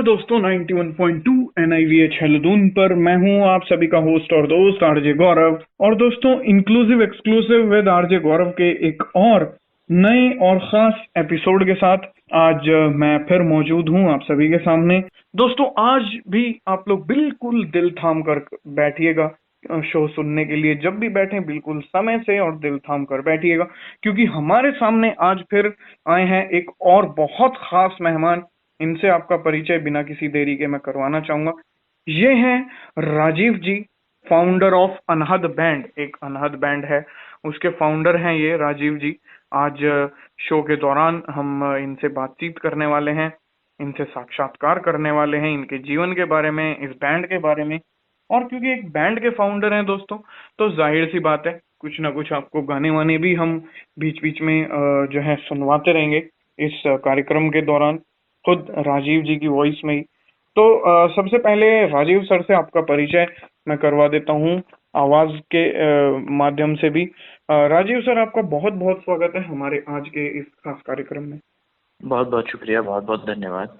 नमस्कार दोस्तों, 91.2 NIVH हेलोदून पर मैं हूं आप सभी का होस्ट और दोस्त आरजे गौरव। और दोस्तों, इंक्लूसिव एक्सक्लूसिव विद आरजे गौरव के एक और नए और खास एपिसोड के साथ आज मैं फिर मौजूद हूं आप सभी के सामने। दोस्तों, आज भी आप लोग बिल्कुल दिल थाम कर बैठिएगा शो सुनने के लिए। जब भी बैठे बिल्कुल समय से और दिल थाम कर बैठिएगा, क्योंकि हमारे सामने आज फिर आए हैं एक और बहुत खास मेहमान। इनसे आपका परिचय बिना किसी देरी के मैं करवाना चाहूंगा। ये हैं राजीव जी, फाउंडर ऑफ अनहद बैंड। एक अनहद बैंड है, उसके फाउंडर हैं ये राजीव जी। आज शो के दौरान हम इनसे बातचीत करने वाले हैं, इनसे साक्षात्कार करने वाले हैं, इनके जीवन के बारे में, इस बैंड के बारे में। और क्योंकि एक बैंड के फाउंडर हैं दोस्तों, तो जाहिर सी बात है कुछ ना कुछ आपको गाने वाने भी हम बीच बीच में जो है सुनवाते रहेंगे इस कार्यक्रम के दौरान, खुद राजीव जी की वॉइस में ही। तो सबसे पहले राजीव सर से आपका परिचय मैं करवा देता हूँ आवाज के माध्यम से भी। राजीव सर, आपका बहुत बहुत स्वागत है हमारे आज के इस खास कार्यक्रम में। बहुत बहुत शुक्रिया, बहुत बहुत धन्यवाद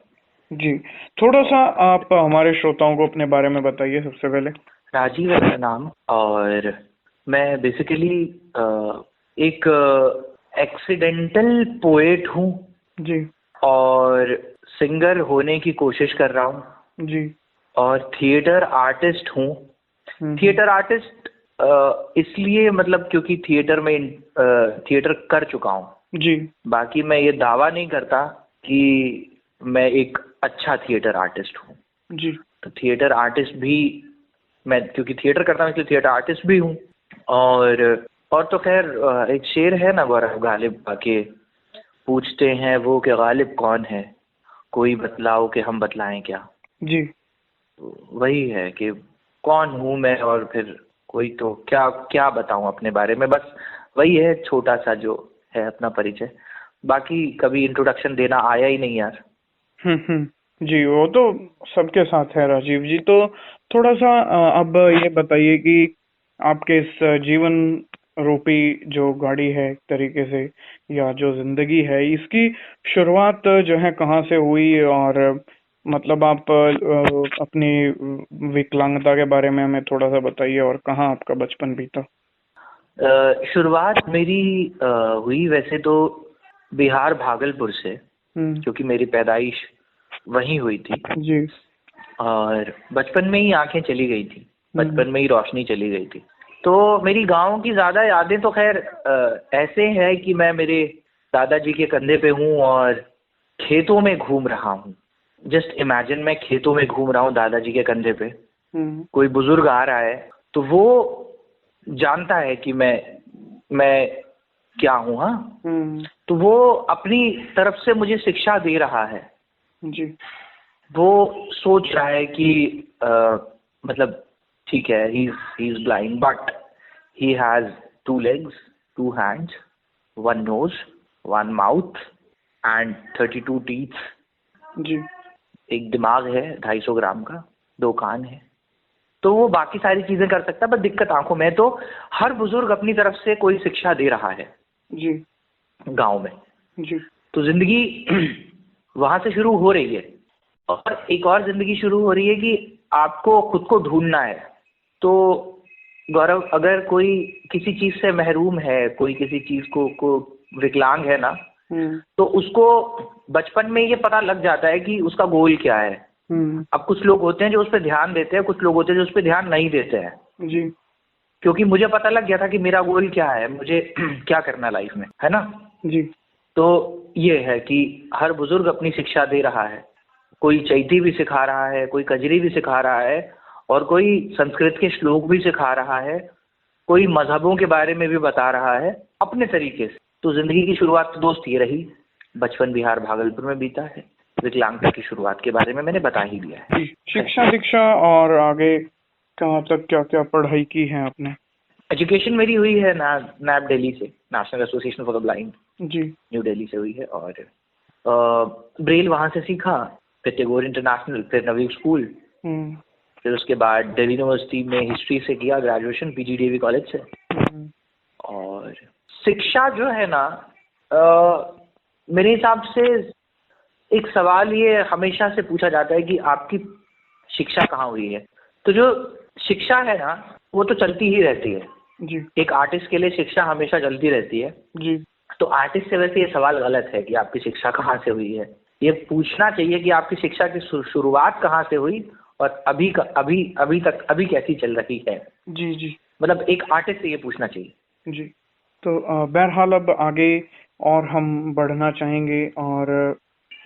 जी। थोड़ा सा आप हमारे श्रोताओं को अपने बारे में बताइए सबसे पहले। राजीव है मेरा नाम, और मैं बेसिकली एक एक्सीडेंटल पोएट हूँ जी और सिंगर होने की कोशिश कर रहा हूँ जी। और थिएटर आर्टिस्ट हूँ। थिएटर आर्टिस्ट इसलिए मतलब क्योंकि थिएटर में थिएटर कर चुका हूँ जी। बाकी मैं ये दावा नहीं करता कि मैं एक अच्छा थिएटर आर्टिस्ट हूँ जी। तो थिएटर आर्टिस्ट भी मैं, क्योंकि थिएटर करता हूँ इसलिए थिएटर आर्टिस्ट भी हूँ। और तो खैर एक शेर है ना गौरव, गालिब के पूछते हैं वो कि गालिब कौन है, कोई बतलाओ कि हम बतलाएं क्या। जी। तो वही है कि कौन हूँ मैं, और फिर कोई तो क्या क्या बताऊँ अपने बारे में। बस वही है छोटा सा जो है अपना परिचय। बाकी कभी इंट्रोडक्शन देना आया ही नहीं यार। जी, वो तो सबके साथ है राजीव जी। तो थोड़ा सा अब ये बताइए कि आपके इस जीवन रूपी जो गाड़ी है एक तरीके से, या जो जिंदगी है, इसकी शुरुआत जो है कहाँ से हुई? और मतलब आप अपनी विकलांगता के बारे में हमें थोड़ा सा बताइए, और कहाँ आपका बचपन बीता? शुरुआत मेरी हुई वैसे तो बिहार भागलपुर से, क्योंकि मेरी पैदाइश वहीं हुई थी जी। और बचपन में ही आंखें चली गई थी, बचपन में ही रोशनी चली गई थी। तो मेरी गांव की ज्यादा यादें तो खैर ऐसे है कि मैं मेरे दादाजी के कंधे पे हूँ और खेतों में घूम रहा हूँ। जस्ट इमेजिन, मैं खेतों में घूम रहा हूँ दादाजी के कंधे पे, कोई बुजुर्ग आ रहा है तो वो जानता है कि मैं क्या हूँ। हाँ, तो वो अपनी तरफ से मुझे शिक्षा दे रहा है जी। वो सोच रहा है कि मतलब ठीक है, he is blind but he has 2 legs, 2 hands, 1 nose, 1 mouth and 32 teeth। जी। एक दिमाग है 250 ग्राम का, 2 कान है, तो वो बाकी सारी चीजें कर सकता है, पर दिक्कत आंखों में। तो हर बुजुर्ग अपनी तरफ से कोई शिक्षा दे रहा है जी। गांव में। जी। तो जिंदगी वहां से शुरू हो रही है, और एक और जिंदगी शुरू हो रही है कि आपको खुद को ढूंढना है। तो गौरव, अगर कोई किसी चीज से महरूम है, कोई किसी चीज को विकलांग है ना, तो उसको बचपन में ये पता लग जाता है कि उसका गोल क्या है। अब कुछ लोग होते हैं जो उस पर ध्यान देते हैं, कुछ लोग होते हैं जो उस पर ध्यान नहीं देते हैं। जी। क्योंकि मुझे पता लग गया था कि मेरा गोल क्या है, मुझे क्या करना लाइफ में, है ना। जी। तो ये है कि हर बुजुर्ग अपनी शिक्षा दे रहा है, कोई चैती भी सिखा रहा है, कोई कजरी भी सिखा रहा है, और कोई संस्कृत के श्लोक भी सिखा रहा है, कोई मजहबों के बारे में भी बता रहा है अपने तरीके से। तो जिंदगी की शुरुआत तो दोस्त ये रही, बचपन बिहार भागलपुर में बीता है। विकलांगता की शुरुआत के बारे में मैंने बता ही दिया है। शिक्षा दीक्षा और आगे कहाँ तक क्या क्या पढ़ाई की है आपने? एजुकेशन मेरी हुई है नैब दिल्ली से, national association for the blind ji, new Delhi से हुई है, और ब्रेल वहां से सीखा, फिर टैगोर इंटरनेशनल, फिर नवीन स्कूल, फिर उसके बाद दिल्ली यूनिवर्सिटी में हिस्ट्री से किया ग्रेजुएशन पीजीडीवी कॉलेज से। और शिक्षा जो है ना, मेरे हिसाब से एक सवाल ये हमेशा से पूछा जाता है कि आपकी शिक्षा कहाँ हुई है। तो जो शिक्षा है ना वो तो चलती ही रहती है जी एक आर्टिस्ट के लिए, शिक्षा हमेशा चलती रहती है। जी तो आर्टिस्ट से वैसे ये सवाल गलत है कि आपकी शिक्षा कहाँ से हुई है। ये पूछना चाहिए कि आपकी शिक्षा की शुरुआत कहाँ से हुई और अभी कैसी चल रही है। जी जी मतलब एक आर्टिस्ट से ये पूछना चाहिए। जी। तो बहरहाल अब आगे और हम बढ़ना चाहेंगे, और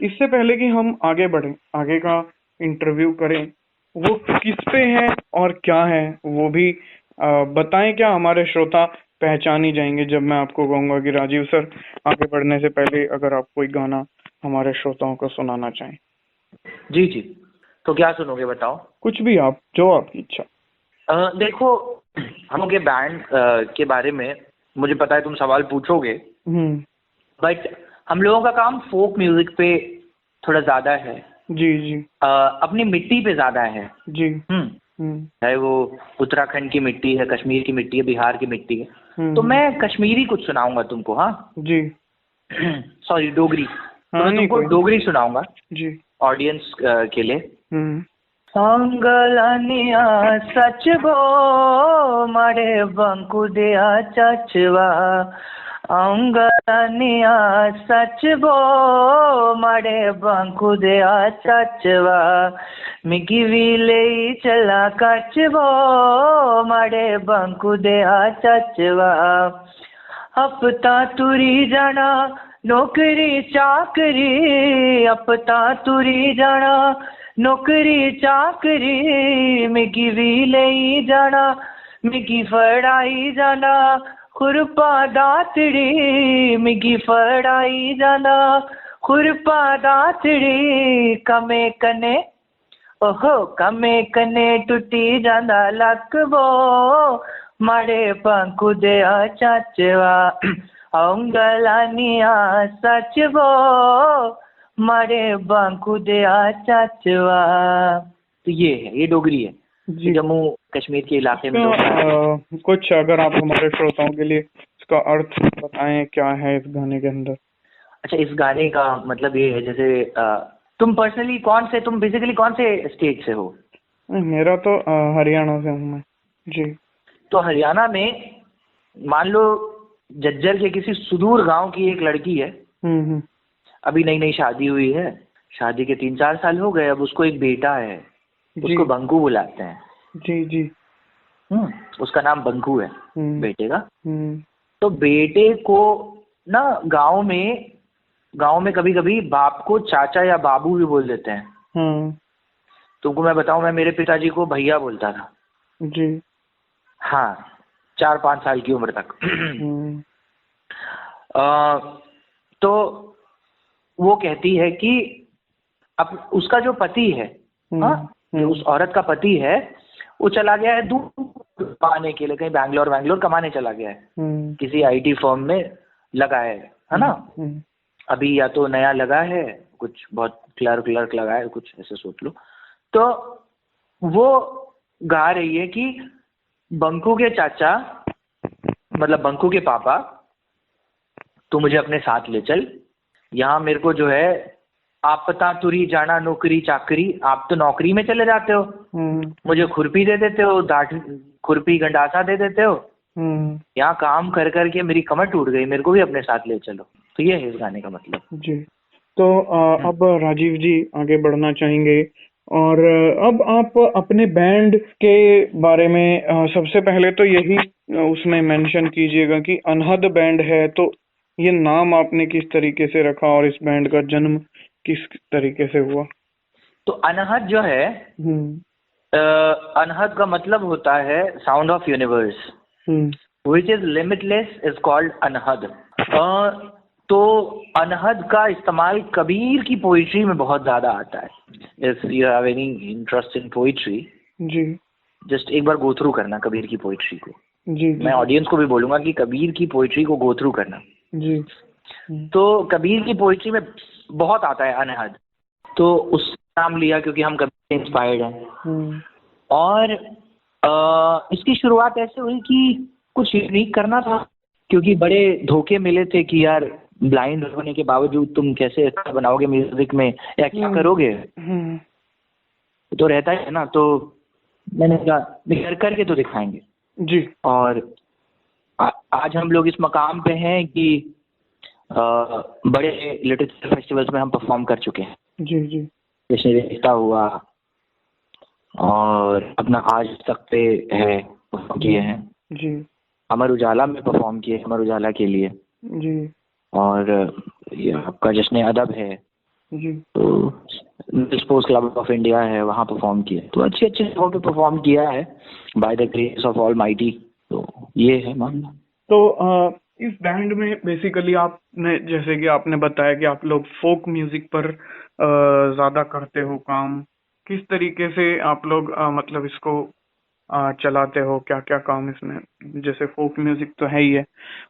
इससे पहले कि हम आगे बढ़ें, आगे का इंटरव्यू करें, वो किस पे है और क्या है वो भी बताएं। क्या हमारे श्रोता पहचान ही जाएंगे जब मैं आपको कहूंगा कि राजीव सर, आगे बढ़ने से पहले अगर आप कोई गाना हमारे श्रोताओं को सुनाना चाहें। जी जी, तो क्या सुनोगे बताओ? कुछ भी, आप जो आपकी इच्छा। देखो, हम लोग के बैंड के बारे में मुझे पता है तुम सवाल पूछोगे, बट हम लोगों का काम फोक म्यूजिक पे थोड़ा ज्यादा है। जी जी अपनी मिट्टी पे ज्यादा है जी। चाहे वो उत्तराखंड की मिट्टी है, कश्मीर की मिट्टी है, बिहार की मिट्टी है। तो मैं कश्मीरी कुछ सुनाऊंगा तुमको। हाँ जी। सॉरी, डोगरी। हाँ, तो मैं तुमको डोगरी सुनाऊंगा जी ऑडियंस के लिए। अंगलानिया सच बो मारे बंकु दिया चचवा, अंगलानिया सच बो मारे बंकु दिया चचवा, मिगी भी ले चला कचबो मारे बंकु दिया चचवा, हफ्ता तुरी जाना नौकरी चाकरी, हफ्ता तुरी जाना नौकरी चाकरी, मिगी भी ले जाना मिगी फड़ाई जाना खुरपा दातड़ी, मिगी फड़ाई जाना खुरपा दातड़ी, कमे कने ओहो कमे कने टुटी जाना लक वो मारे पंखु दिया चाचवा, अंगलानिया सच वो मारे बांकू दिया चाचवा। तो ये है, ये डोगरी है, जम्मू कश्मीर के इलाके में लोग। कुछ अगर आप हमारे श्रोताओं के लिए इसका अर्थ बताएं, क्या है इस गाने के अंदर? अच्छा, इस गाने का मतलब ये है, जैसे तुम पर्सनली तुम बेसिकली कौन से स्टेट से हो? मेरा तो हरियाणा से हूँ मैं जी। तो हरियाणा में मान लो झज्जर के किसी सुदूर गांव की एक लड़की है, अभी नई नई शादी हुई है, शादी के 3-4 साल हो गए, अब उसको एक बेटा है, उसको बंकू बुलाते हैं। जी जी। उसका नाम बंकू है बेटे का। तो बेटे को ना गांव में कभी कभी बाप को चाचा या बाबू भी बोल देते हैं। तुमको मैं बताऊं, मैं मेरे पिताजी को भैया बोलता था जी। हाँ, 4-5 साल की उम्र तक। तो वो कहती है कि अब उसका जो पति है, जो उस औरत का पति है, वो चला गया है दूर कमाने के लिए, कहीं बैंगलोर कमाने चला गया है, किसी आईटी फर्म में लगा है ना। अभी या तो नया लगा है, कुछ बहुत क्लर्क लगा है, कुछ ऐसे सोच लो। तो वो गा रही है कि बंकू के चाचा, मतलब बंकू के पापा, तू मुझे अपने साथ ले चल, यहाँ मेरे को जो है आप पता तुरी जाना नौकरी चाकरी, आप तो नौकरी में चले जाते हो, मुझे खुरपी दे देते हो, खुरपी गंडासा दे देते हो, यहाँ काम कर करके मेरी कमर टूट गई, मेरे को भी अपने साथ ले चलो। तो ये है इस गाने का मतलब जी। तो अब राजीव जी आगे बढ़ना चाहेंगे, और अब आप अपने बैंड के बारे में सबसे पहले तो यही उसमें मेंशन कीजिएगा कि अनहद बैंड है, तो ये नाम आपने किस तरीके से रखा और इस बैंड का जन्म किस तरीके से हुआ? तो अनहद जो है, अनहद का मतलब होता है sound of universe, which is limitless is called अनहद। तो अनहद का इस्तेमाल कबीर की पोइट्री में बहुत ज्यादा आता है। If you have any interest in poetry जी, जस्ट एक बार गो थ्रू करना कबीर की पोइट्री को। जी, मैं ऑडियंस को भी बोलूंगा कि कबीर की पोइट्री को गो थ्रू करना जी। तो कबीर की पोइट्री में बहुत आता है अनहद, तो उसका नाम लिया क्योंकि हम कबीर से इंस्पायर्ड हैं। और इसकी शुरुआत ऐसे हुई कि कुछ यूनिक करना था, क्योंकि बड़े धोखे मिले थे कि यार ब्लाइंड होने के बावजूद तुम कैसे अच्छा बनाओगे म्यूजिक में, या क्या करोगे, तो रहता है ना। तो मैंने कहा कर करके तो दिखाएंगे जी। और आज हम लोग इस मकाम पे हैं कि बड़े लिटरेचर फेस्टिवल्स में हम परफॉर्म कर चुके हैं। जी जी। जैसे रेखता हुआ और अपना आज तक पे है, परफॉर्म किए हैं जी। अमर उजाला में परफॉर्म किए, अमर उजाला के लिए जी। और ये आपका जश्न अदब है जी। तो स्पोर्ट्स क्लब ऑफ इंडिया है, वहाँ परफॉर्म किया। तो अच्छी अच्छी जगहों पे परफॉर्म किया है by the grace of all mighty. तो ये है मामला। तो इस बैंड में बेसिकली आपने, जैसे कि आपने बताया कि आप लोग फोक म्यूजिक पर ज्यादा करते हो काम, किस तरीके से आप लोग मतलब इसको चलाते हो, क्या क्या काम इसमें, जैसे फोक म्यूजिक तो है ही है,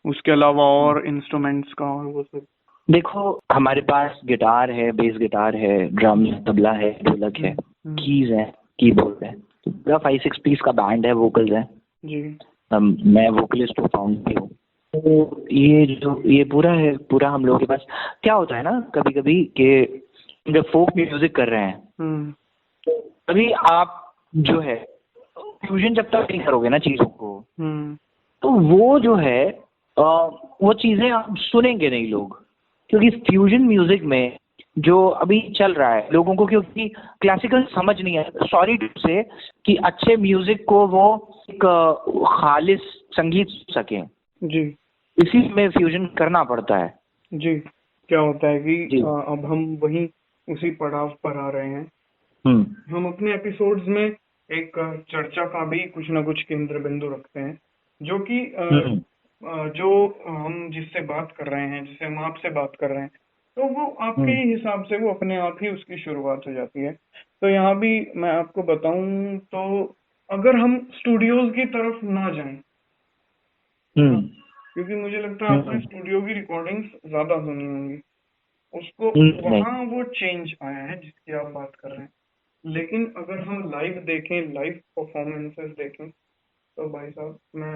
उसके अलावा और इंस्ट्रूमेंट्स का और वो सब? देखो हमारे पास गिटार है, बेस गिटार है, ड्रम, तबला है, ढोलक है, कीज है, कीबोर्ड है। तो पूरा 5-6 पीस का बैंड है, वोकल्स है जी। मैं वोकलिस्ट हूँ, फाउंडर हूँ। तो ये पूरा है, पूरा हम लोगों के पास। क्या होता है ना कभी कभी कि जब फोक म्यूजिक कर रहे हैं तभी आप जो है फ्यूजन जब तक नहीं करोगे ना चीजों को, तो वो जो है वो चीजें आप सुनेंगे नहीं लोग, क्योंकि फ्यूजन म्यूजिक में जो अभी चल रहा है लोगों को, क्योंकि क्लासिकल समझ नहीं है, सॉरी टू से, कि अच्छे म्यूजिक को वो एक खालिस संगीत सके जी, इसी में फ्यूजन करना पड़ता है। जी। क्या होता है कि अब हम वही उसी पड़ाव पर आ रहे हैं। हम अपने एपिसोड्स में एक चर्चा का भी कुछ ना कुछ केंद्र बिंदु रखते हैं, जो कि जो हम जिससे बात कर रहे हैं, जिससे हम आपसे बात कर रहे हैं, तो वो आपके हिसाब से वो अपने आप ही उसकी शुरुआत हो जाती है। तो यहाँ भी मैं आपको बताऊं तो अगर हम स्टूडियोज की तरफ ना जाएं, क्योंकि मुझे लगता है आपने स्टूडियो की रिकॉर्डिंग्स ज्यादा सुनी होंगी, उसको वहाँ वो चेंज आया है जिसकी आप बात कर रहे हैं। लेकिन अगर हम लाइव देखें, लाइव परफॉर्मेंसेस देखें, तो भाई साहब मैं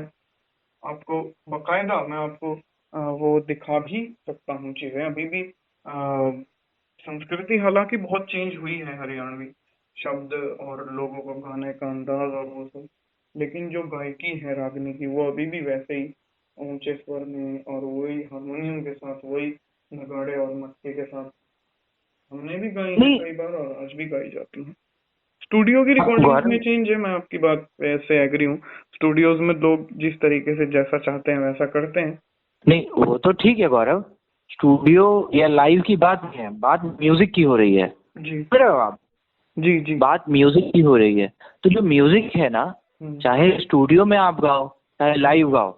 आपको बकायदा मैं आपको वो दिखा भी सकता हूँ चीजें। अभी भी संस्कृति हालांकि बहुत चेंज हुई है हरियाणवी, शब्द और लोगों को गाने का अंदाज और वो सब, लेकिन जो गायकी है रागनी की वो अभी भी वैसे ही ऊंचे स्वर में और वही हारमोनियम के साथ, वही नगाड़े और मटके के साथ हमने भी गाई है कई बार और आज भी गाई जाती है। स्टूडियो की रिकॉर्डिंग्स में चेंज है, मैं आपकी बात से एग्री हूँ। स्टूडियोज में लोग जिस तरीके से जैसा चाहते हैं वैसा करते हैं। नहीं वो तो ठीक है गौरव, स्टूडियो या लाइव की बात नहीं है, बात म्यूजिक की हो रही है। जी आप जी जी, बात म्यूजिक की हो रही है। तो जो म्यूजिक है ना, चाहे स्टूडियो में आप गाओ चाहे लाइव गाओ,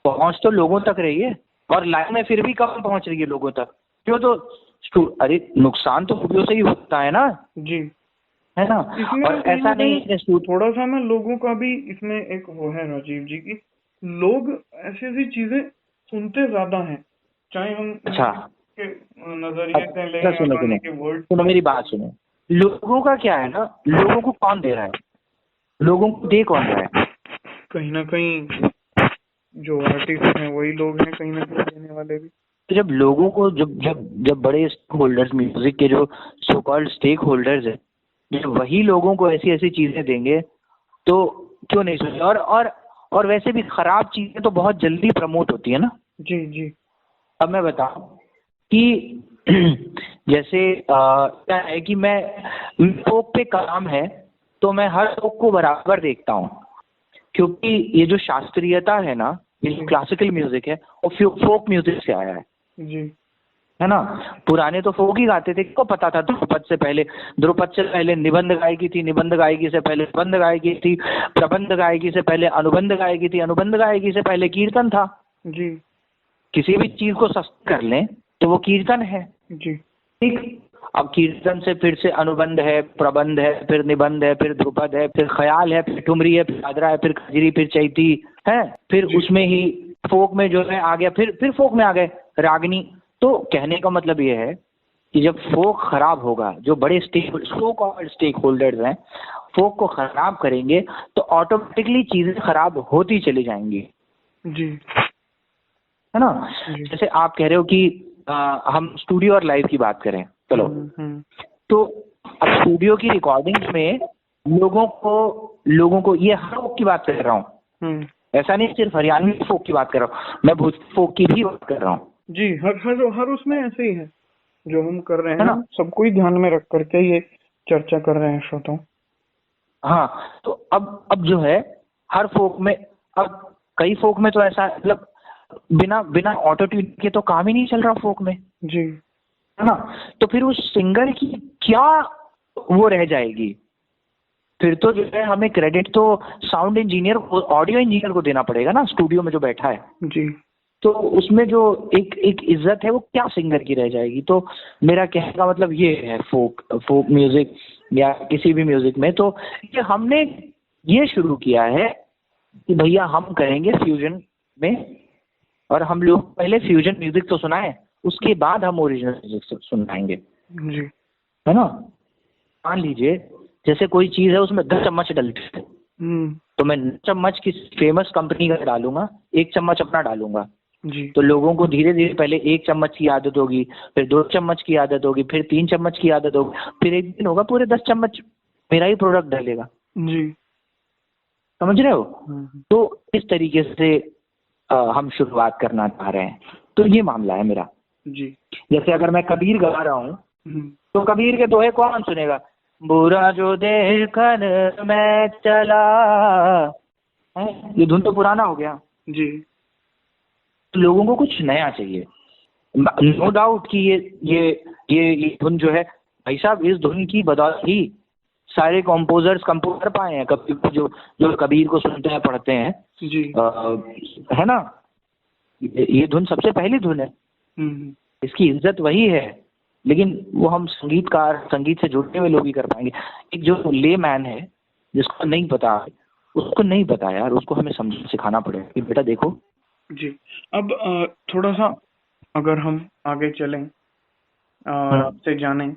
पहुंच तो लोगों तक रही है, और लाइव में फिर भी कम पहुंच रही है लोगों तक। क्यों? तो अरे नुकसान तो स्टूडियो से ही होता है ना जी, है ना। और ऐसा नहीं है, थोड़ा सा ना लोगों का भी इसमें एक वो है राजीव जी की, लोग ऐसी ऐसी चीजें सुनते ज्यादा हैं, चाहे हम अच्छा के नजरिए से ले या गाने के वर्ड। सुनो मेरी बात सुनो, लोगों का क्या है ना, लोगों को कौन दे रहा है, लोगों को दे कौन रहा है? कहीं ना कहीं जो आर्टिस्ट हैं वही लोग हैं, कहीं ना कहीं देने वाले भी। तो जब लोगों को जब बड़े स्टेक होल्डर्स, म्यूजिक के जो सो कॉल्ड स्टेक होल्डर्स है, जब वही लोगों को ऐसी ऐसी चीजें देंगे तो क्यों नहीं सुने। और वैसे भी खराब चीजें तो बहुत जल्दी प्रमोट होती है ना। जी जी। अब मैं बताऊं कि जैसे क्या है कि मैं फोक पे काम है तो मैं हर फोक को बराबर देखता हूँ, क्योंकि ये जो शास्त्रीयता है ना, ये जो क्लासिकल म्यूजिक है वो फोक म्यूजिक से आया है जी, है ना। पुराने तो फोक ही गाते थे, किसको पता था ध्रुपद से पहले निबंध गायकी थी, निबंध गायकी से पहले प्रबंध गायकी थी, प्रबंध गायकी से पहले अनुबंध गायकी थी, अनुबंध गायकी से पहले कीर्तन था। जी, किसी भी चीज को सस्ता कर लें तो वो कीर्तन है। जी, ठीक, अब कीर्तन से फिर से अनुबंध है, प्रबंध है, फिर निबंध है, फिर ध्रुपद है, फिर ख्याल है, फिर ठुमरी है, फिर आदरा है, फिर खजरी, फिर चैती है, फिर उसमें ही फोक में जो है आ गया, फिर फोक में आ गए रागनी। तो कहने का मतलब ये है कि जब फोक खराब होगा, जो बड़े स्टेक होल्डर्स हैं फोक को खराब करेंगे तो ऑटोमेटिकली चीजें खराब होती चली जाएंगी। जी। है ना। जैसे आप कह रहे हो कि हम स्टूडियो और लाइव की बात करें, चलो, तो अब स्टूडियो की रिकॉर्डिंग में लोगों को ये हर फोक की बात कर रहा हूँ, ऐसा नहीं सिर्फ हरियाणवी फोक की बात कर रहा हूँ, मैं भोजपुरी फोक की भी बात कर रहा हूँ जी। हर उसमें ऐसे ही है जो हम कर रहे हैं ना, सबको ही ध्यान में रख करके ये चर्चा कर रहे हैं श्रोताओं। हाँ, तो अब जो है हर फोक में, अब कई फोक में तो ऐसा मतलब बिना ऑटो ट्यून के तो काम ही नहीं चल रहा फोक में जी, है ना। तो फिर उस सिंगर की क्या वो रह जाएगी, फिर तो जो है हमें क्रेडिट तो साउंड इंजीनियर, ऑडियो इंजीनियर को देना पड़ेगा ना, स्टूडियो में जो बैठा है जी। तो उसमें जो एक इज्जत है वो क्या सिंगर की रह जाएगी। तो मेरा कहने का मतलब ये है, फोक म्यूजिक या किसी भी म्यूजिक में तो ये हमने ये शुरू किया है कि भैया हम करेंगे फ्यूजन में, और हम लोग पहले फ्यूजन म्यूजिक तो सुनाएं, उसके बाद हम ओरिजिनल म्यूजिक सुनाएंगे जी, है ना। मान लीजिए जैसे कोई चीज है उसमें 10 चम्मच डलते हैं, तो मैं 9 चम्मच किसी फेमस कंपनी का डालूंगा, 1 चम्मच अपना डालूंगा जी। तो लोगों को धीरे धीरे पहले 1 चम्मच की आदत होगी, फिर 2 चम्मच की आदत होगी, फिर 3 चम्मच की आदत होगी, फिर एक दिन होगा पूरे 10 चम्मच मेरा ही प्रोडक्ट डालेगा जी, समझ रहे हो। तो इस तरीके से हम शुरुआत करना चाह रहे हैं, तो ये मामला है मेरा जी। जैसे अगर मैं कबीर गा रहा हूँ तो कबीर के दोहे कौन सुनेगा, बुरा जो देखकर मैं चला, ये धुन तो पुराना हो गया जी। तो लोगों को कुछ नया चाहिए। नो डाउट कि ये धुन जो है, भाई साहब इस धुन की बदौलत ही सारे कंपोजर्स कंपोज कर पाए हैं, कबीर जो कबीर को सुनते हैं पढ़ते हैं जी, है ना। ये धुन सबसे पहली धुन है, इसकी इज्जत वही है, लेकिन वो हम संगीतकार, संगीत से जुड़े हुए लोग ही कर पाएंगे। एक जो ले मैन है जिसको नहीं पता, उसको नहीं पता यार, उसको हमें समझ सिखाना पड़ेगा कि बेटा देखो जी। अब थोड़ा सा अगर हम आगे चलें, आपसे जानें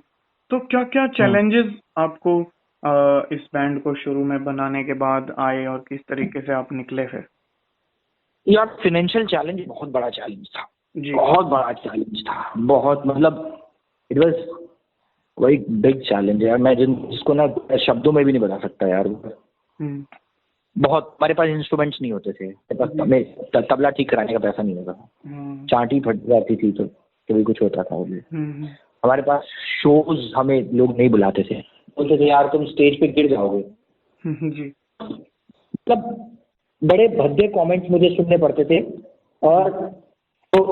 तो क्या क्या चैलेंजेस आपको इस बैंड को शुरू में बनाने के बाद आए और किस तरीके से आप निकले फिर? यार फाइनेंशियल चैलेंज बहुत बड़ा चैलेंज था जी, बहुत बड़ा चैलेंज था, बहुत मतलब इट वाज वही बिग चैलेंज यार, मैं जिसको ना शब्दों में भी नहीं बता सकता यार। बहुत, हमारे पास इंस्ट्रूमेंट्स नहीं होते थे, हमें तबला ठीक कराने का पैसा नहीं होता था, चांटी फट जाती थी तो कभी कुछ होता था। हमारे पास शोज हमें लोग नहीं बुलाते थे, बोलते थे यार तुम स्टेज पे गिर जाओगे जी। मतलब बड़े भद्दे कमेंट्स मुझे सुनने पड़ते थे। और तो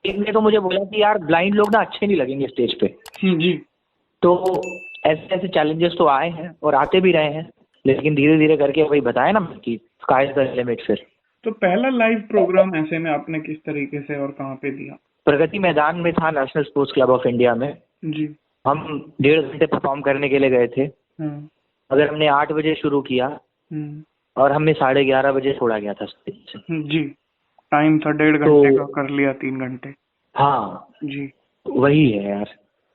एक ने तो मुझे बोला कि यार ब्लाइंड लोग ना अच्छे नहीं लगेंगे स्टेज पे जी। तो ऐसे ऐसे चैलेंजेस तो आए हैं और आते भी रहे हैं, लेकिन धीरे धीरे करके वही बताया ना कि स्काई इज द लिमिट। फिर तो पहला लाइव प्रोग्राम ऐसे में आपने किस तरीके से और कहाँ पे दिया? प्रगति मैदान में था, national sports club of India में। जी। हम 1.5 घंटे परफॉर्म करने के लिए गए थे। अगर हमने 8 बजे शुरू किया और हमें 11:30 बजे छोड़ा गया था स्टेज से। जी, टाइम था 1.5 घंटे का, कर लिया 3 घंटे। हाँ जी, वही है यार,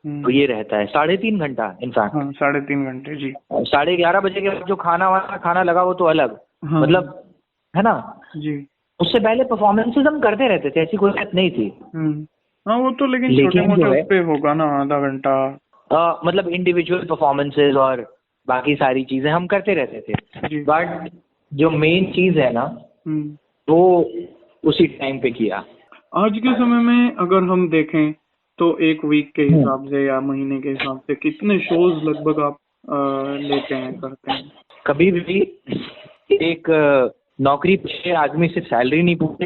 तो ये रहता है 3.5 घंटा इनफैक्ट। हाँ, 3.5 घंटे। जी। 11:30 बजे के बाद जो खाना लगा वो तो अलग, मतलब है ना जी। उससे पहले परफॉर्मेंसेस हम करते रहते थे, ऐसी कोई बात नहीं थी। हाँ, वो तो लेकिन छोटे मोटे उस पे होगा ना, आधा घंटा। मतलब इंडिविजुअल परफॉर्मेंसेस और बाकी सारी चीजें हम करते रहते थे, बट जो मेन चीज है ना वो उसी टाइम पे किया। आज के समय में अगर हम देखें तो एक वीक के हिसाब से या महीने के हिसाब से कितने शोज लगभग आप लेते हैं, करते हैं? कभी भी एक नौकरी पेशे आदमी से सैलरी नहीं पूछते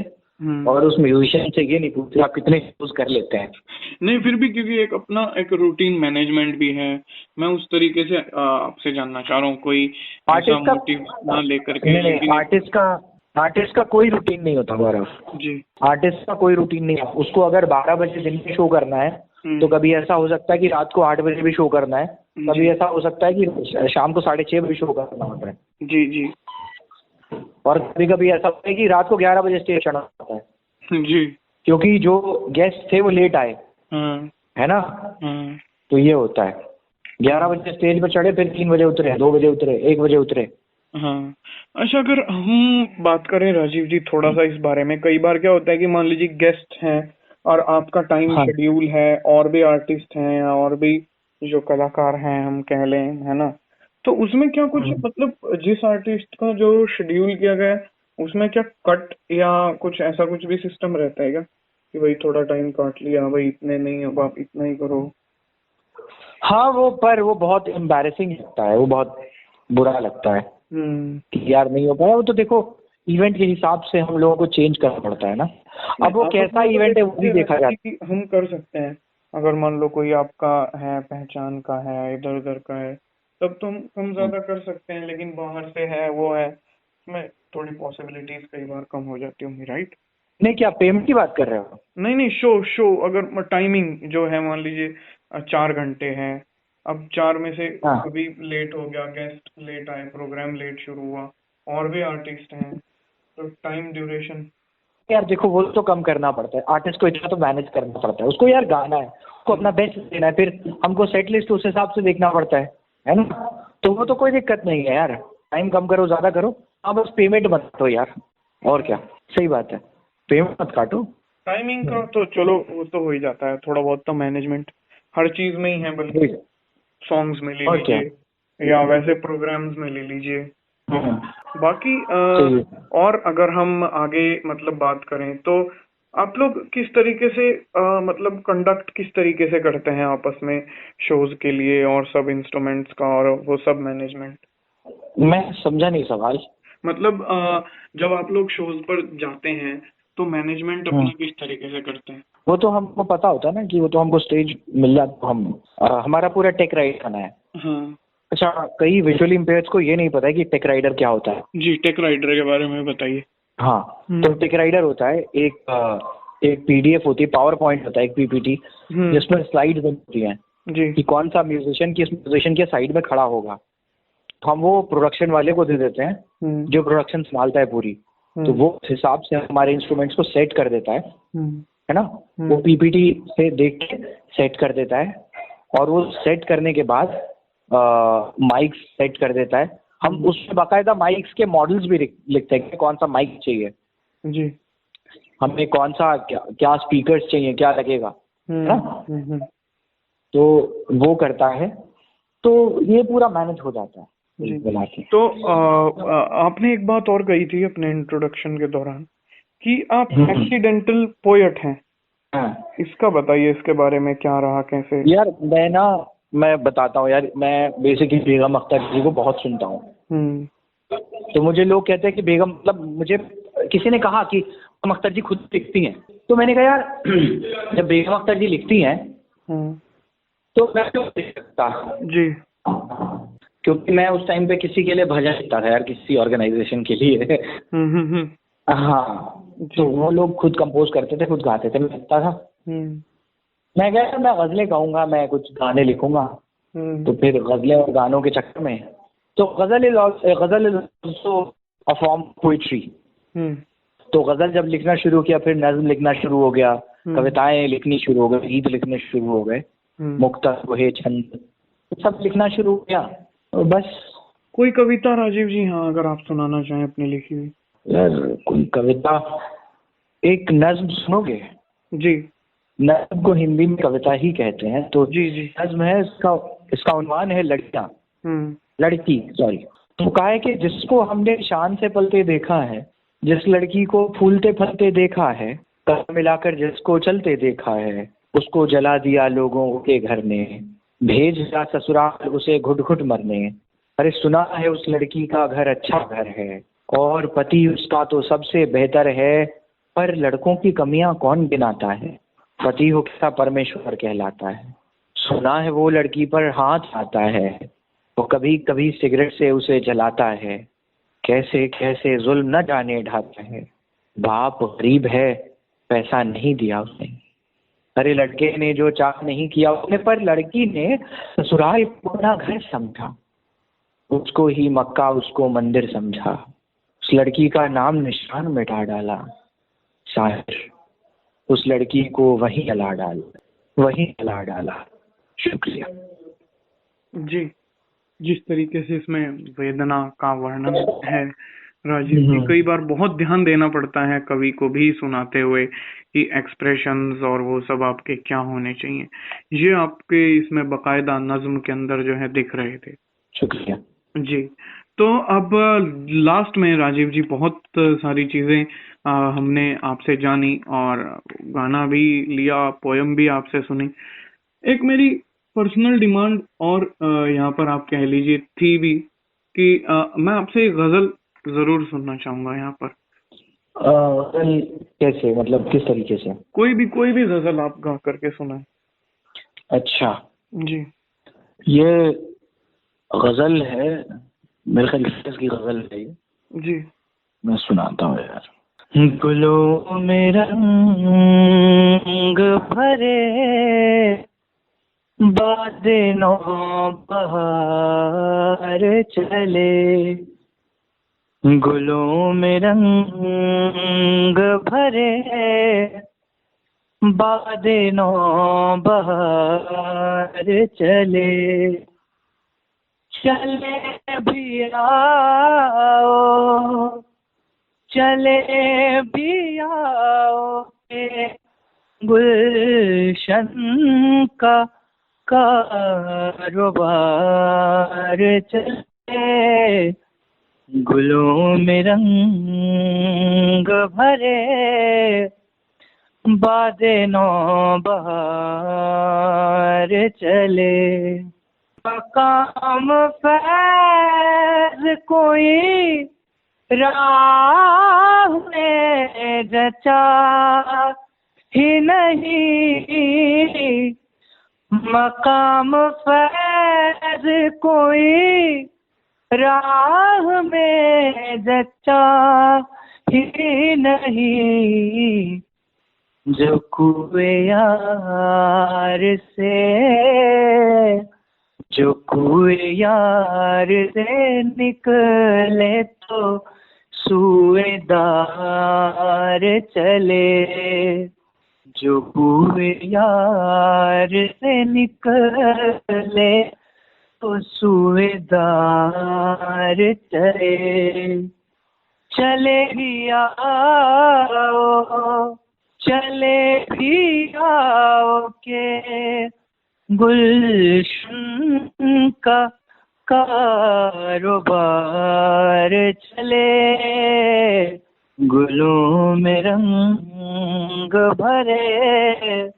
और उस म्यूजिशियन से ये नहीं पूछते आप कितने शोज कर लेते हैं। नहीं, फिर भी क्योंकि एक अपना एक रूटीन मैनेजमेंट भी है, मैं उस तरीके से आपसे जानना चाह रहा हूँ, कोई ऐसा मोटिव ना लेकर के। आर्टिस्ट का कोई रूटीन नहीं होता गौरव जी। आर्टिस्ट का कोई रूटीन नहीं है, उसको अगर 12 बजे दिन में शो करना है तो कभी ऐसा हो सकता है कि रात को 8 बजे भी शो करना है, कभी ऐसा हो सकता है कि शाम को 6:30 बजे शो करना होता है। जी जी। और कभी कभी ऐसा होता है कि रात को 11 बजे स्टेज चढ़ना होता है जी, क्योंकि जो गेस्ट थे वो लेट आए है ना। तो ये होता है 11 बजे स्टेज पर चढ़े, फिर 3 बजे उतरे, 2 बजे उतरे, 1 बजे उतरे, हाँ। अच्छा, अगर हम बात करें राजीव जी थोड़ा सा इस बारे में, कई बार क्या होता है कि मान लीजिए गेस्ट हैं और आपका टाइम हाँ शेड्यूल है, और भी आर्टिस्ट हैं या और भी जो कलाकार हैं हम कह लें, है ना, तो उसमें क्या कुछ मतलब जिस आर्टिस्ट का जो शेड्यूल किया गया है उसमें क्या कट या कुछ ऐसा कुछ भी सिस्टम रहता है क्या कि भाई थोड़ा टाइम काट लिया, भाई इतने नहीं, अब आप इतना ही करो? हाँ, वो बहुत एम्बैरेसिंग लगता है, वो बहुत बुरा लगता है कि यार नहीं हो पाया। वो तो देखो इवेंट के हिसाब से हम लोगों को चेंज करना पड़ता है ना। अब वो आप कैसा अपने इवेंट है वो भी को देखा रहता है जाता कि हम कर सकते हैं, अगर मान लो कोई आपका है, पहचान का है, इधर उधर का है, तब तो हम कम है। ज्यादा कर सकते हैं, लेकिन बाहर से है वो है, उसमें थोड़ी पॉसिबिलिटीज कई बार कम हो जाती होंगी, राइट? नहीं, क्या पेमेंट की बात कर रहे हो? नहीं नहीं, शो शो अगर टाइमिंग जो है मान लीजिए 4 घंटे है, अब 4 में से हाँ कभी लेट हो गया, गेस्ट लेट आए, प्रोग्राम लेट शुरू हुआ, और भी आर्टिस्ट हैं, तो टाइम ड्यूरेशन। यार देखो, वो तो कम करना पड़ता है, आर्टिस्ट को इतना तो मैनेज करना पड़ता है, उसको यार गाना है, उसको अपना बेस्ट देना है, फिर हमको सेट लिस्ट उस हिसाब से देखना पड़ता है ना। तो वो तो कोई दिक्कत नहीं है यार, टाइम कम करो ज्यादा करो, हाँ बस पेमेंट मत काटो यार, और क्या। सही बात है, पेमेंट मत काटो। टाइमिंग का तो चलो वो तो हो ही जाता है, थोड़ा बहुत तो मैनेजमेंट हर चीज में ही है, बल्कि वही। सॉन्ग्स में ले और क्या। लीजिए या वैसे प्रोग्राम्स में ले लीजिए। हम्म, बाकी सही है। और अगर हम आगे मतलब बात करें तो आप लोग किस तरीके से मतलब कंडक्ट किस तरीके से करते हैं आपस में शोज के लिए, और सब इंस्ट्रूमेंट्स का और वो सब मैनेजमेंट? मैं समझा नहीं सवाल। मतलब जब आप लोग शोज पर जाते हैं तो मैनेजमेंट अपना हम्म, किस तरीके से करते हैं? वो तो हमको पता होता है ना, कि वो तो हमको स्टेज मिल जाता, तो हम हमारा पूरा टेक राइड करना है। हाँ अच्छा, कई विजुअली इम्पेयर्स को ये नहीं पता है कि टेक राइडर क्या होता है। जी, टेक राइडर के बारे में बताइए। हाँ, तो टेक राइडर होता है एक पीडीएफ होती है, पावर पॉइंट होता है, एक पीपीटी, हम्म। जिसमें स्लाइड्स बनती हैं जी। कि कौन सा म्यूजिशियन किस म्यूजिशियन के साइड में खड़ा होगा। तो हम वो प्रोडक्शन वाले को दे देते हैं, हम्म। जो प्रोडक्शन संभालता है पूरी। तो वो उस हिसाब से हमारे इंस्ट्रूमेंट्स को सेट कर देता हम्म। है ना। वो पीपीटी से देख के सेट कर देता है, और वो सेट करने के बाद माइक सेट कर देता है। हम उसमें बाकायदा माइक्स के मॉडल्स भी लिखते हैं कि कौन सा माइक चाहिए जी। हमें, कौन सा क्या स्पीकर्स चाहिए, क्या लगेगा, है ना। तो वो करता है, तो ये पूरा मैनेज हो जाता है जी। बना के। तो आपने एक बात और कही थी अपने इंट्रोडक्शन के दौरान कि आप एक्सीडेंटल पोएट हैं, हाँ इसका बताइए, इसके बारे में क्या रहा, कैसे? यार, मैं बताता हूँ यार, मैं बेसिकली बेगम अख्तर जी को बहुत सुनता हूँ। तो मुझे लोग कहते हैं कि बेगम, मतलब मुझे किसी ने कहा कि बेगम अख्तर जी खुद लिखती हैं, तो मैंने कहा यार जब बेगम अख्तर जी लिखती हैं तो मैं क्यों लिख सकता। जी। क्योंकि मैं उस टाइम पे किसी के लिए भजन लिखता था यार, किसी ऑर्गेनाइजेशन के लिए। हाँ, तो वो लोग खुद कंपोज करते थे, खुद गाते थे, मैं लिखता था। मैं क्या, मैं गजलें गाऊंगा, मैं कुछ गाने लिखूंगा। तो फिर गजलें और गानों के चक्कर में, तो गजल is also a form poetry. तो गजल जब लिखना शुरू किया, फिर नज्म लिखना शुरू हो गया, कविताएं लिखनी शुरू हो गई, गीत लिखने शुरू हो गए, मुक्तक, दोहे, छंद, सब लिखना शुरू हो गया। तो बस। कोई कविता राजीव जी, हाँ, अगर आप सुनाना चाहें अपनी लिखी हुई? यार कोई कविता, एक नज्म सुनोगे? जी। नज्म को हिंदी में कविता ही कहते हैं। तो जी जी। नज्म है, इसका उन्वान है लड़कियां, लड़की सॉरी। तो कहा है कि जिसको हमने शान से पलते देखा है, जिस लड़की को फूलते फलते देखा है, कदम मिलाकर जिसको चलते देखा है, उसको जला दिया लोगों के घर ने, भेज दिया ससुराल उसे घुट घुट मरने। अरे सुना है उस लड़की का घर अच्छा घर है, और पति उसका तो सबसे बेहतर है, पर लड़कों की कमियां कौन गिनाता है, पति हो कैसा परमेश्वर कहलाता है। सुना है वो लड़की पर हाथ आता है, वो कभी कभी सिगरेट से उसे जलाता है, कैसे कैसे जुल्म न जाने ढाता है, बाप गरीब है पैसा नहीं दिया उसने। अरे लड़के ने जो चाह नहीं किया उसने, पर लड़की ने ससुराल को अपना घर समझा, उसको ही मक्का उसको मंदिर समझा, उस लड़की का नाम निशान मिटा डाला, शायर उस लड़की को वहीं जला डाला। शुक्रिया। जी। जिस तरीके से इसमें वेदना का वर्णन है राजीव जी, कई बार बहुत ध्यान देना पड़ता है कवि को भी सुनाते हुए कि एक्सप्रेशंस और वो सब आपके क्या होने चाहिए। ये आपके इसमें बकायदा नज्म के अंदर जो है दिख रहे थे। शुक्रिया जी। तो अब लास्ट में राजीव जी बहुत सारी चीजें हमने आपसे जानी और गाना भी लिया, पोयम भी आपसे सुनी। एक मेरी पर्सनल डिमांड और यहाँ पर आप कह लीजिए थी भी कि मैं आपसे एक गजल जरूर सुनना चाहूंगा यहाँ पर। कैसे, मतलब किस तरीके से? कोई भी गजल आप गा करके सुनाए। अच्छा जी। ये गजल है, मेरे ख्याल से इसकी गजल है ये। जी। मैं सुनाता हूँ यार। गुलों में रंग भरे बादे नौ बहार चले, गुलों में रंग भरे बादे नौ बहार चले, चले भी आओ, चले भी आओ के गुलशन का कारोबार चले, गुलों में रंग भरे बादे नौ बहार चले, मकाम फैज कोई राह में जचा ही नहीं, मकाम फैज कोई राह में जचा ही नहीं, जो कुए यार से, जो कुए यार से निकले तो सूएदार चले, जो कुए यार से निकले तो सूएदार चले, चले भी आओ, चले भी आओ के गुलशन का कारोबार चले, गुलों में रंग भरे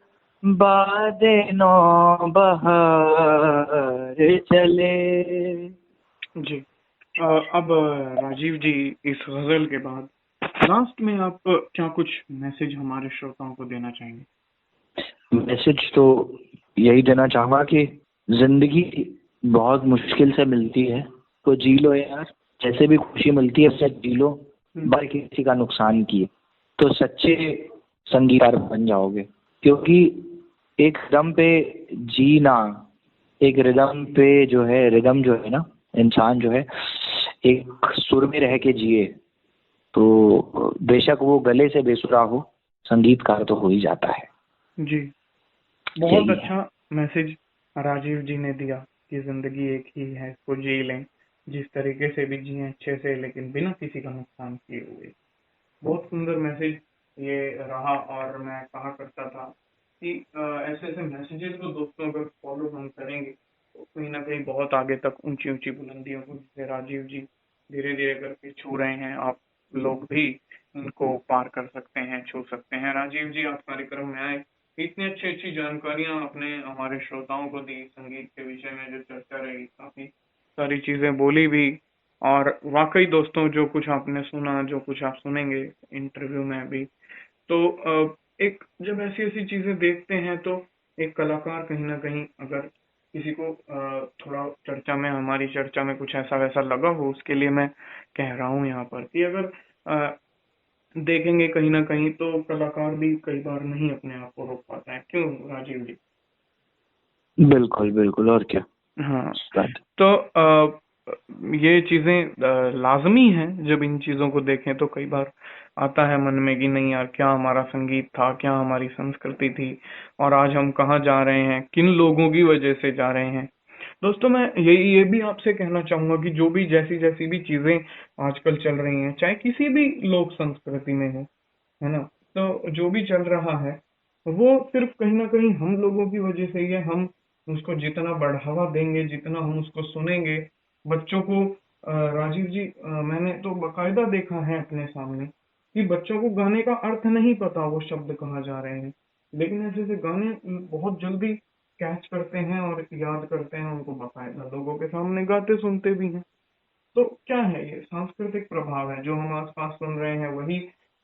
बादे नौ बहार चले। जी। अब राजीव जी इस गजल के बाद लास्ट में आप क्या कुछ मैसेज हमारे श्रोताओं को देना चाहेंगे? मैसेज तो यही देना चाहूँगा कि जिंदगी बहुत मुश्किल से मिलती है, तो जी लो यार, जैसे भी खुशी मिलती है उससे जी लो, बार किसी का नुकसान किए तो सच्चे संगीतकार बन जाओगे, क्योंकि एक रिदम पे जीना, एक रिदम पे जो है, रिदम जो है ना, इंसान जो है एक सुर में रह के जिए तो बेशक वो गले से बेसुरा हो, संगीतकार तो हो ही जाता है। जी, बहुत अच्छा मैसेज राजीव जी ने दिया कि जिंदगी एक ही है, इसको जी लें, जिस तरीके से भी जिए अच्छे से, लेकिन बिना किसी का नुकसान किए हुए। बहुत सुंदर मैसेज ये रहा। और मैं कहा करता था कि ऐसे ऐसे मैसेजेस को दोस्तों अगर फॉलो हम करेंगे तो कहीं ना कहीं बहुत आगे तक ऊंची ऊंची बुलंदियों को, जैसे राजीव जी धीरे धीरे करके छू रहे हैं, आप लोग भी उनको पार कर सकते हैं, छू सकते हैं। राजीव जी, आप कार्यक्रम में आए, इतनी अच्छी अच्छी जानकारियां आपने हमारे श्रोताओं को दी, संगीत के विषय में जो चर्चा रही, काफी सारी चीजें बोली भी। और वाकई दोस्तों, जो कुछ आपने सुना, जो कुछ आप सुनेंगे इंटरव्यू में भी, तो एक जब ऐसी ऐसी चीजें देखते हैं तो एक कलाकार कहीं ना कहीं, अगर किसी को थोड़ा चर्चा में, हमारी चर्चा में कुछ ऐसा वैसा लगा हो, उसके लिए मैं कह रहा हूँ यहाँ पर कि अगर देखेंगे कहीं ना कहीं तो कलाकार भी कई बार नहीं अपने आप को रोक पाता है। क्यों राजीव जी? बिल्कुल बिल्कुल, और क्या। हाँ, तो ये चीजें लाजमी हैं। जब इन चीजों को देखें तो कई बार आता है मन में कि नहीं यार, क्या हमारा संगीत था, क्या हमारी संस्कृति थी, और आज हम कहाँ जा रहे हैं, किन लोगों की वजह से जा रहे हैं। दोस्तों मैं ये भी आपसे कहना चाहूंगा कि जो भी जैसी जैसी भी चीजें आजकल चल रही हैं, चाहे किसी भी लोक संस्कृति में हो, है ना, तो जो भी चल रहा है वो सिर्फ कहीं ना कहीं हम लोगों की वजह से ही है। हम उसको जितना बढ़ावा देंगे, जितना हम उसको सुनेंगे, बच्चों को राजीव जी, मैंने तो बकायदा देखा है अपने सामने कि बच्चों को गाने का अर्थ नहीं पता, वो शब्द कहाँ जा रहे हैं, लेकिन ऐसे ऐसे गाने बहुत जल्दी कैच करते हैं और याद करते हैं, उनको बकायदा लोगों के सामने गाते सुनते भी हैं। तो क्या है, ये सांस्कृतिक प्रभाव है, जो हम आसपास सुन रहे हैं वही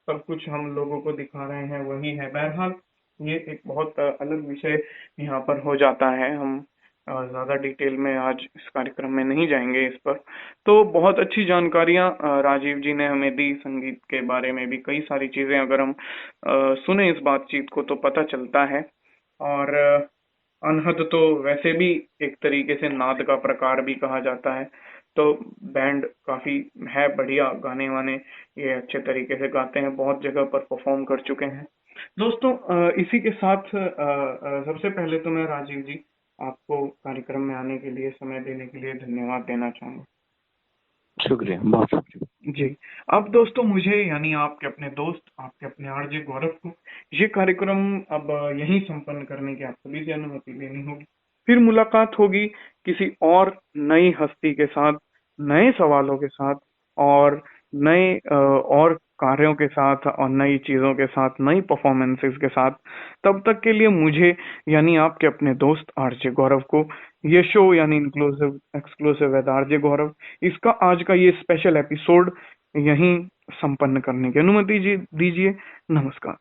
सब कुछ हम लोगों को दिखा रहे हैं, वही है। बहरहाल ये एक बहुत अलग विषय यहाँ पर हो जाता है। हम ज्यादा डिटेल में आज इस कार्यक्रम में नहीं जाएंगे इस पर। तो बहुत अच्छी जानकारियां राजीव जी ने हमें दी, संगीत के बारे में भी कई सारी चीजें अगर हम सुने इस बातचीत को तो पता चलता है। और अनहद तो वैसे भी एक तरीके से नाद का प्रकार भी कहा जाता है। तो बैंड काफी है बढ़िया, गाने वाने ये अच्छे तरीके से गाते हैं, बहुत जगह पर परफॉर्म कर चुके हैं। दोस्तों इसी के साथ सबसे पहले तो मैं राजीव जी आपको कार्यक्रम में आने के लिए, समय देने के लिए धन्यवाद देना चाहूंगा। शुक्रिया, बहुत शुक्रिया जी। अब दोस्तों मुझे यानी आपके अपने दोस्त, आपके अपने आरजे गौरव को ये कार्यक्रम अब यहीं संपन्न करने की आप सभी से अनुमति लेनी होगी। फिर मुलाकात होगी किसी और नई हस्ती के साथ, नए सवालों के साथ और नए और कार्यों के साथ और नई चीजों के साथ, नई परफॉर्मेंसेस के साथ। तब तक के लिए मुझे यानी आपके अपने दोस्त आरजे गौरव को ये शो यानी इंक्लूसिव एक्सक्लूसिव विद आरजे गौरव, इसका आज का ये स्पेशल एपिसोड यहीं संपन्न करने की अनुमति दीजिए। नमस्कार।